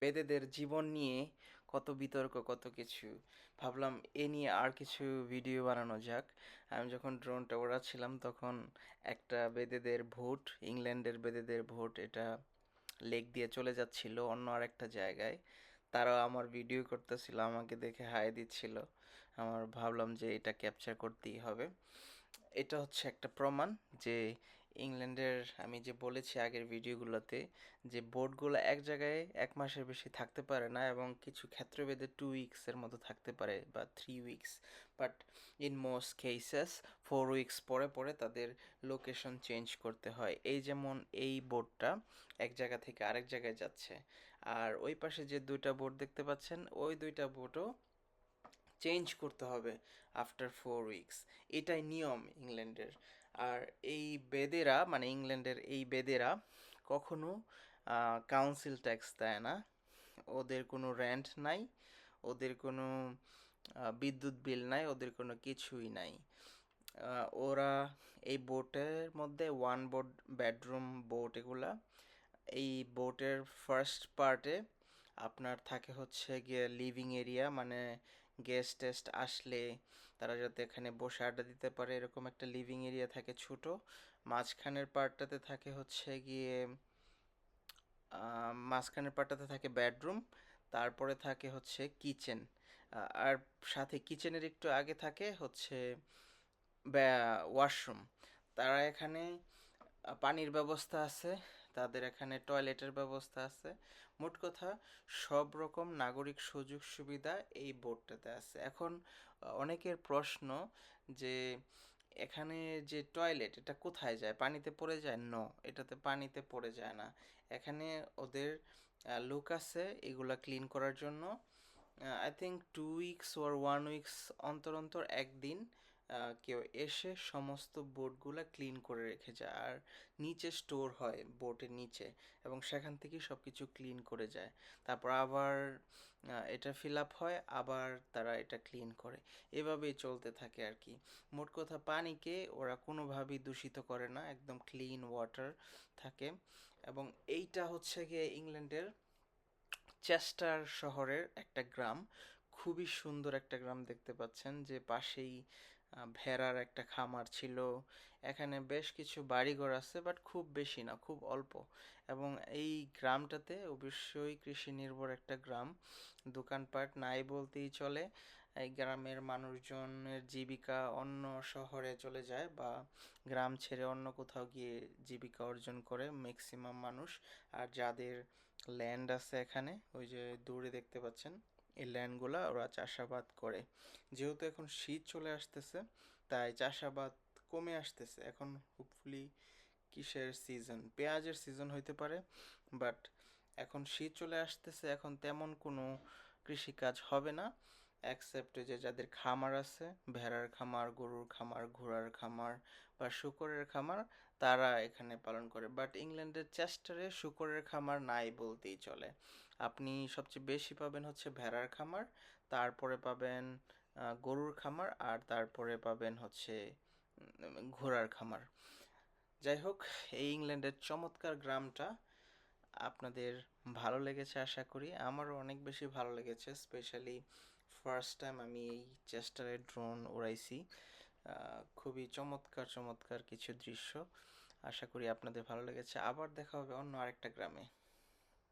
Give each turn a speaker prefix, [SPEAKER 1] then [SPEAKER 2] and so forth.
[SPEAKER 1] বেদেদের জীবন নিয়ে কত বিতর্ক, কত কিছু। ভাবলাম এ নিয়ে আর কিছু ভিডিও বানানো যাক। আমি যখন ড্রোনটা ওড়াচ্ছিলাম তখন একটা বেদেদের ভোট, ইংল্যান্ডের বেদেদের ভোট, এটা লেক দিয়ে চলে যাচ্ছিল অন্য আরেকটা জায়গায়। তারাও আমার ভিডিও করতেছিল, আমাকে দেখে হাই দিচ্ছিল। আমার ভাবলাম যে এটা ক্যাপচার করতেই হবে। এটা হচ্ছে একটা প্রমাণ যে ইংল্যান্ডের, আমি যে বলেছি আগের ভিডিওগুলোতে, যে বোটগুলো এক জায়গায় 1 মাসের বেশি থাকতে পারে না, এবং কিছু ক্ষেত্রভেদে 2 উইক্সের মতো থাকতে পারে বা 3 weeks, but in most cases 4 weeks পরে পরে তাদের লোকেশন চেঞ্জ করতে হয়। এই যেমন এই বোটটা এক জায়গা থেকে আরেক জায়গায় যাচ্ছে, আর ওই পাশে যে দুইটা বোট দেখতে পাচ্ছেন, ওই দুইটা বোটও চেঞ্জ করতে হবে আফটার 4 উইক্স। এটাই নিয়ম ইংল্যান্ডের। আর এই বেদেরা, মানে ইংল্যান্ডের এই বেদেরা কখনো কাউন্সিল ট্যাক্স দেয় না। ওদের কোনো রেন্ট নাই, ওদের কোনো বিদ্যুৎ বিল নাই, ওদের কোনো কিছুই নাই। ওরা এই বোটের মধ্যে ওয়ান বোট বেডরুম বোট এগুলা। এই বোটের ফার্স্ট পার্টে আপনার থাকে হচ্ছে গিয়ে লিভিং এরিয়া, মানে গেস্ট টেস্ট আসলে তারা যাতে এখানে বসে আড্ডা দিতে পারে এরকম একটা লিভিং এরিয়া থাকে ছোট। মাঝখানের পার্টটাতে থাকে হচ্ছে গিয়ে মাঝখানের পার্টটাতে থাকে বেডরুম। তারপরে থাকে হচ্ছে কিচেন। আর সাথে কিচেনের একটু আগে থাকে হচ্ছে ওয়াশরুম। তারা এখানে পানির ব্যবস্থা আছে, তাদের এখানে টয়লেটের ব্যবস্থা আছে। মোট কথা সব রকম নাগরিক সুযোগ সুবিধা এই বোর্ডটাতে আছে। এখন অনেকের প্রশ্ন যে এখানে যে টয়লেট, এটা কোথায় যায়? পানিতে পড়ে যায়? নো, এটাতে পানিতে পড়ে যায় না। এখানে ওদের লোক আছে এগুলা ক্লিন করার জন্য। I think 2 weeks or 1 weeks অন্তর অন্তর একদিন কেউ এসে সমস্ত বোটগুলা ক্লিন করে রেখে যায়, আর নিচে স্টোর হয় বোটের নিচে, এবং সেখান থেকেই সব কিছু ক্লিন করে যায়। তারপর আবার এটা ফিল আপ হয়, আবার তারা এটা ক্লিন করে। এভাবেই চলতে থাকে আর কি। মোট কথা পানিকে ওরা কোনোভাবেই দূষিত করে না, একদম ক্লিন ওয়াটার থাকে। এবং এইটা হচ্ছে গিয়ে ইংল্যান্ডের চেস্টার শহরের একটা গ্রাম। খুবই সুন্দর একটা গ্রাম দেখতে পাচ্ছেন, যে পাশেই ভেড়ার একটা খামার ছিল। এখানে বেশ কিছু বাড়িঘর আছে, বাট খুব বেশি না, খুব অল্প। এবং এই গ্রামটাতে অবশ্যই কৃষি নির্ভর একটা গ্রাম, দোকানপাট নাই বলতেই চলে। এই গ্রামের মানুষজনের জীবিকা অন্য শহরে চলে যায়, বা গ্রাম ছেড়ে অন্য কোথাও গিয়ে জীবিকা অর্জন করে ম্যাক্সিমাম মানুষ। আর যাদের ল্যান্ড আছে এখানে, ওই যে দূরে দেখতে পাচ্ছেন, এই ল্যান্ডগুলা ওরা চাষাবাদ করে। যেহেতু এখন শীত চলে আসতেছে, তাই চাষাবাদ কমে আসতেছে এখন। হোপফুলি কিসের সিজন, পেঁয়াজের সিজন হইতে পারে, বাট এখন শীত চলে আসতেছে, এখন তেমন কোনো কৃষিকাজ হবে না, অ্যাকসেপ্ট যে যাদের খামার আছে, ভেড়ার খামার, গরুর খামার, ঘোড়ার খামার বা শূকরের খামার, তারা এখানে পালন করে। বাট ইংল্যান্ডের চেস্টারে শূকরের খামার নাই বলতেই চলে। আপনি সবচেয়ে বেশি পাবেন হচ্ছে ভেড়ার খামার, তারপরে পাবেন গরুর খামার, আর তারপরে পাবেন হচ্ছে ঘোড়ার খামার। যাই হোক, এই ইংল্যান্ডের চমৎকার গ্রামটা আপনাদের ভালো লেগেছে আশা করি। আমারও অনেক বেশি ভালো লেগেছে, স্পেশালি ফার্স্ট টাইম আমি এই চেস্টারে ড্রোন উড়াইছি। খুবই চমৎকার চমৎকার কিছু দৃশ্য। আশা করি আপনাদের ভালো লেগেছে। আবার দেখা হবে অন্য আরেকটা গ্রামে।